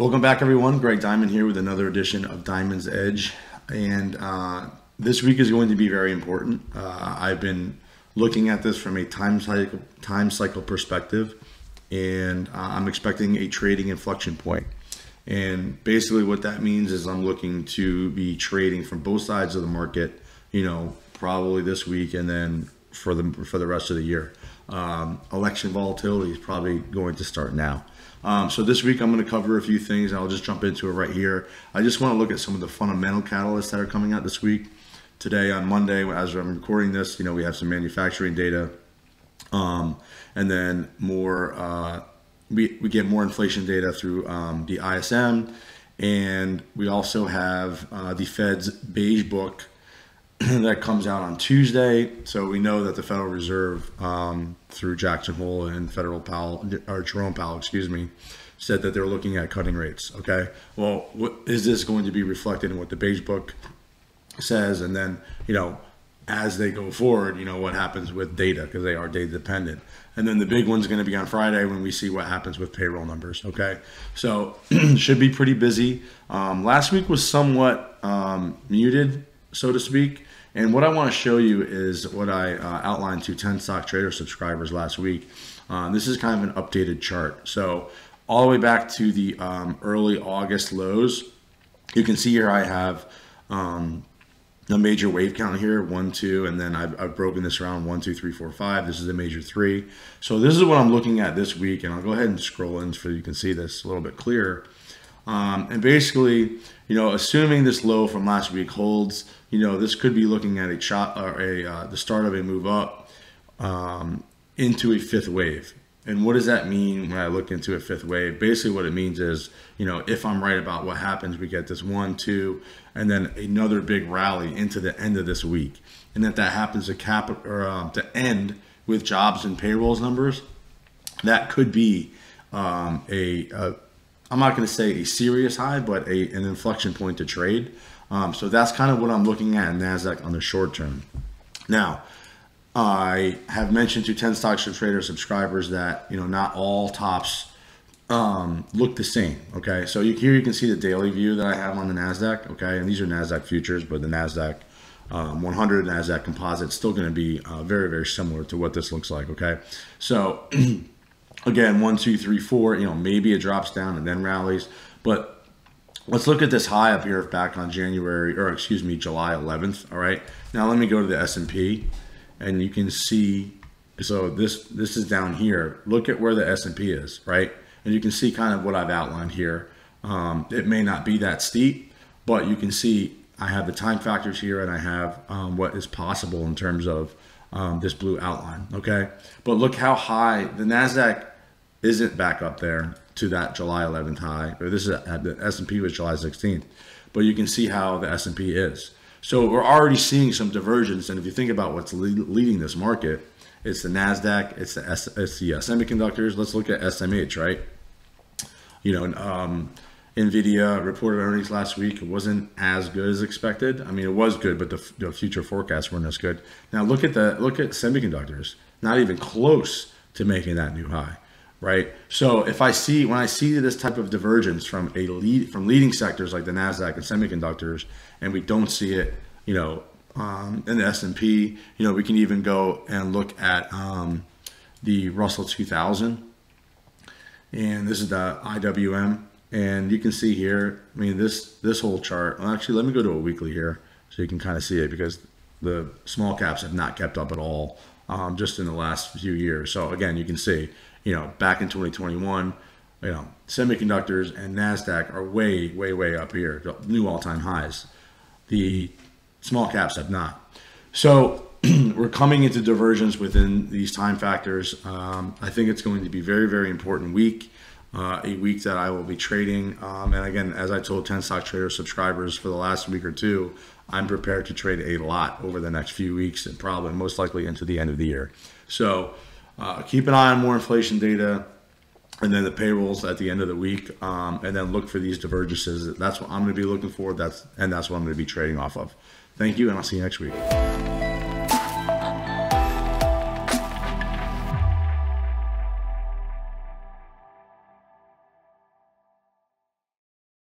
Welcome back, everyone. Greg Diamond here with another edition of Diamond's Edge. And this week is going to be very important. I've been looking at this from a time cycle perspective, and I'm expecting a trading inflection point. And basically what that means is I'm looking to be trading from both sides of the market, probably this week and then for the rest of the year. Election volatility is probably going to start now. So this week I'm going to cover a few things, and I'll just jump into it right here. I just want to look at some of the fundamental catalysts that are coming out this week. Today on Monday, as I'm recording this, we have some manufacturing data, and then more. We get more inflation data through the ISM, and we also have the Fed's beige book that comes out on Tuesday. So we know that the Federal Reserve, through Jackson Hole and Jerome Powell, said that they're looking at cutting rates. Okay, well, what is this going to be reflected in what the beige book says? And then, as they go forward, what happens with data, because they are data dependent. And then the big one's going to be on Friday when we see what happens with payroll numbers. Okay, so should be pretty busy. Last week was somewhat muted, so to speak. And what I want to show you is what I outlined to 10 stock trader subscribers last week. This is kind of an updated chart. So all the way back to the early August lows, you can see here I have a major wave count here, 1, 2, and then I've broken this around 1, 2, 3, 4, 5. This is a major 3. So this is what I'm looking at this week, and I'll go ahead and scroll in so you can see this a little bit clearer. And basically, assuming this low from last week holds, this could be looking at a shot or the start of a move up into a fifth wave. And what does that mean when I look into a fifth wave? Basically what it means is, if I'm right about what happens, we get this 1, 2, and then another big rally into the end of this week. And if that happens to end with jobs and payrolls numbers, that could be I'm not going to say a serious high, but an inflection point to trade. So that's kind of what I'm looking at in NASDAQ on the short term. Now, I have mentioned to 10 stock trader subscribers that, not all tops look the same. Okay, so here you can see the daily view that I have on the NASDAQ. Okay, and these are NASDAQ futures, but the NASDAQ 100 NASDAQ composite is still going to be very, very similar to what this looks like. Okay, so again, 1, 2, 3, 4, maybe it drops down and then rallies. But let's look at this high up here back on July 11th. All right. Now let me go to the S&P, and you can see, so this is down here. Look at where the S&P is, right? And you can see kind of what I've outlined here. It may not be that steep, but you can see I have the time factors here, and I have what is possible in terms of this blue outline. Okay. But look how high the NASDAQ isn't back up there to that July 11th high, or this is the S&P was July 16th, but you can see how the S&P is. So we're already seeing some divergence, and if you think about what's leading this market, it's the NASDAQ, it's the semiconductors. Let's look at SMH, right? NVIDIA reported earnings last week. It wasn't as good as expected. I mean, it was good, but the future forecasts weren't as good. Now look at semiconductors, not even close to making that new high. Right. So when I see this type of divergence from leading sectors like the NASDAQ and semiconductors, and we don't see it, in the S&P, we can even go and look at the Russell 2000, and this is the IWM, and you can see here, I mean, this whole chart. Well, actually, let me go to a weekly here so you can kind of see it, because the small caps have not kept up at all, just in the last few years. So again, you can see, back in 2021, semiconductors and NASDAQ are way, way, way up here, new all-time highs. The small caps have not. So we're coming into divergence within these time factors. I think it's going to be very, very important week, a week that I will be trading. And again, as I told 10 stock trader subscribers for the last week or two, I'm prepared to trade a lot over the next few weeks, and probably most likely into the end of the year. So keep an eye on more inflation data, and then the payrolls at the end of the week, and then look for these divergences. That's what I'm going to be looking for. That's what I'm going to be trading off of. Thank you, and I'll see you next week.